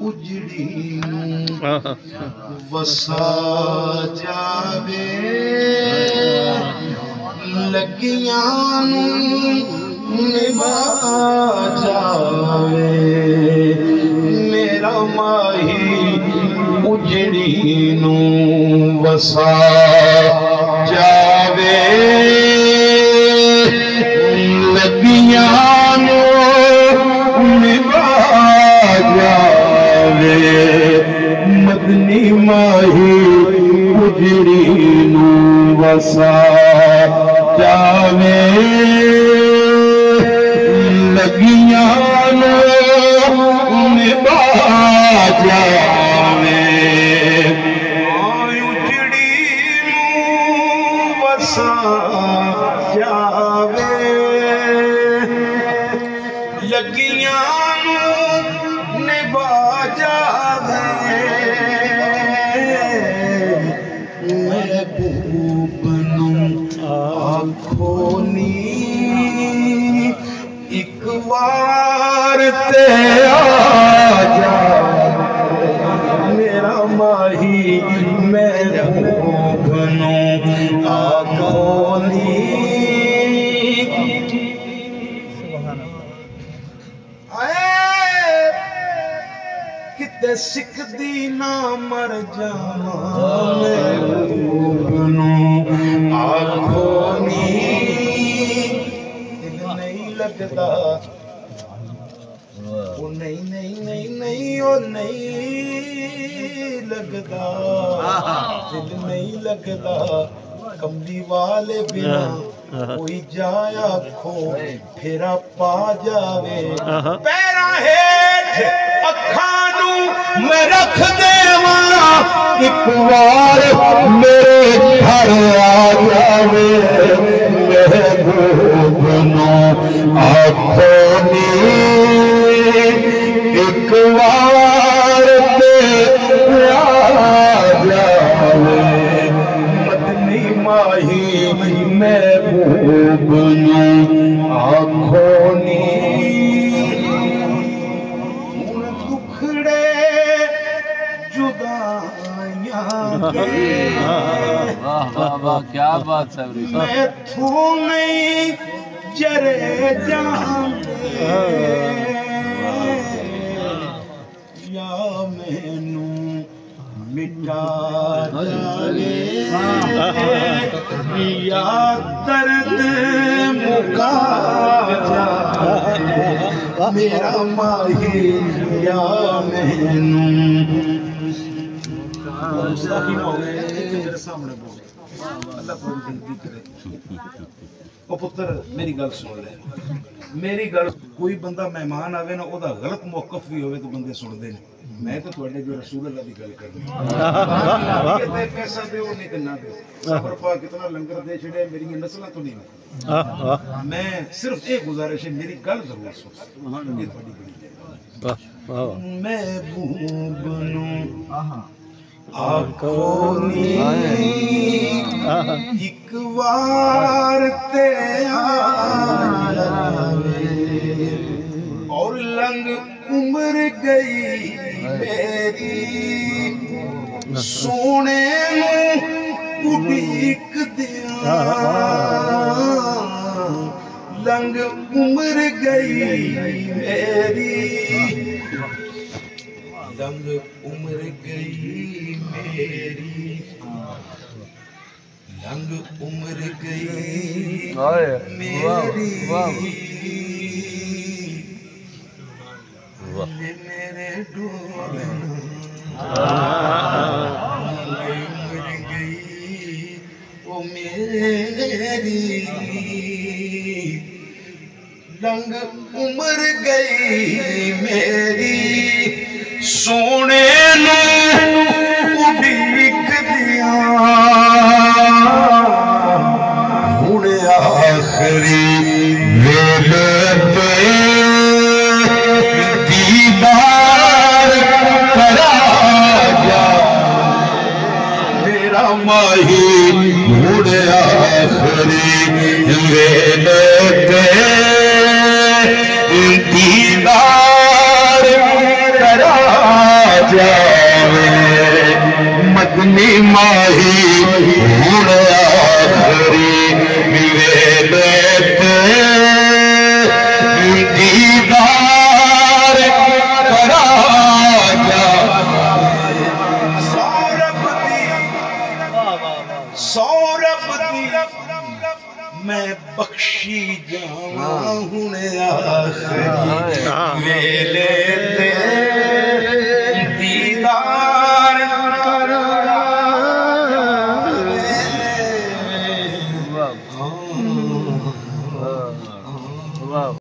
उजड़ी वसा जावे लगियां निभा जावे मेरा माही उजड़ी वसा जावे लगियां निभा जावे मदनी माही उजड़ी वसा जावे लगियां निभा जावे उजड़ी वसा जावे लगियां निभा जावे महबूब नू आखो नी एक बार ते आ जा मेरा माही महबूब नू आखो नी किते सिकदी ना मर जावा महबूब नू आखो नी दिल नहीं लगदा ओ नहीं नहीं नहीं नहीं ओ नहीं लगदा दिल नहीं लगदा कमली वाले बिना कोई जाया खो फेरा पा जावे पैरा हेठ अखां नू मैं रख देवा एक बार मेरे घर आ जावे महबूब नू आखो नी एक बार ते आ जावे मदनी माही महबूब नू आखो नी हुण दुखड़े जुदाइयां क्या बात है मैं थू नहीं जरे जांदे या मैनू मिटा जावे या दर्द मुका जावे मेरा माही या मैनू सामने बोल अल्लाह थोड़ी जिंदगी करे ओ पुत्र मेरी गल सुन ले मेरी गल कोई बंदा मेहमान आवे ना ओदा गलत मौकफ भी होवे तो बंदे सुनदे ने मैं तो तुहाडे जो रसूल अल्लाह दी गल करनी किते पैसा दे नहीं ते ना दे सबर पा कितना लंगर दे छड़े मेरी नस्लां तो नहीं मैं सिर्फ ये गुजारिश है मेरी गल जरूर सुन ये थोड़ी बड़ी महबूब नू आखो नी एक बार ते आ जावे और लंग उम्र गई मेरी सोने उड़ीक दिया लंग उम्र गई मेरी लंग उम्र गई मेरी लंग उम्र गई मेरी मेरे उम्र गई ओ मेरी लंग उम्र गई मेरी सोने उड़ीक दिया हुण आखरी वेले पे दीदार करा जा मेरा माही हुण आखरी वेले पे दीदार करा जावे मदनी माही हुण आखरी वेले ते दीदार करा जा सौरभ दी मैं बख्शी जावां हुण आखरी वेले ते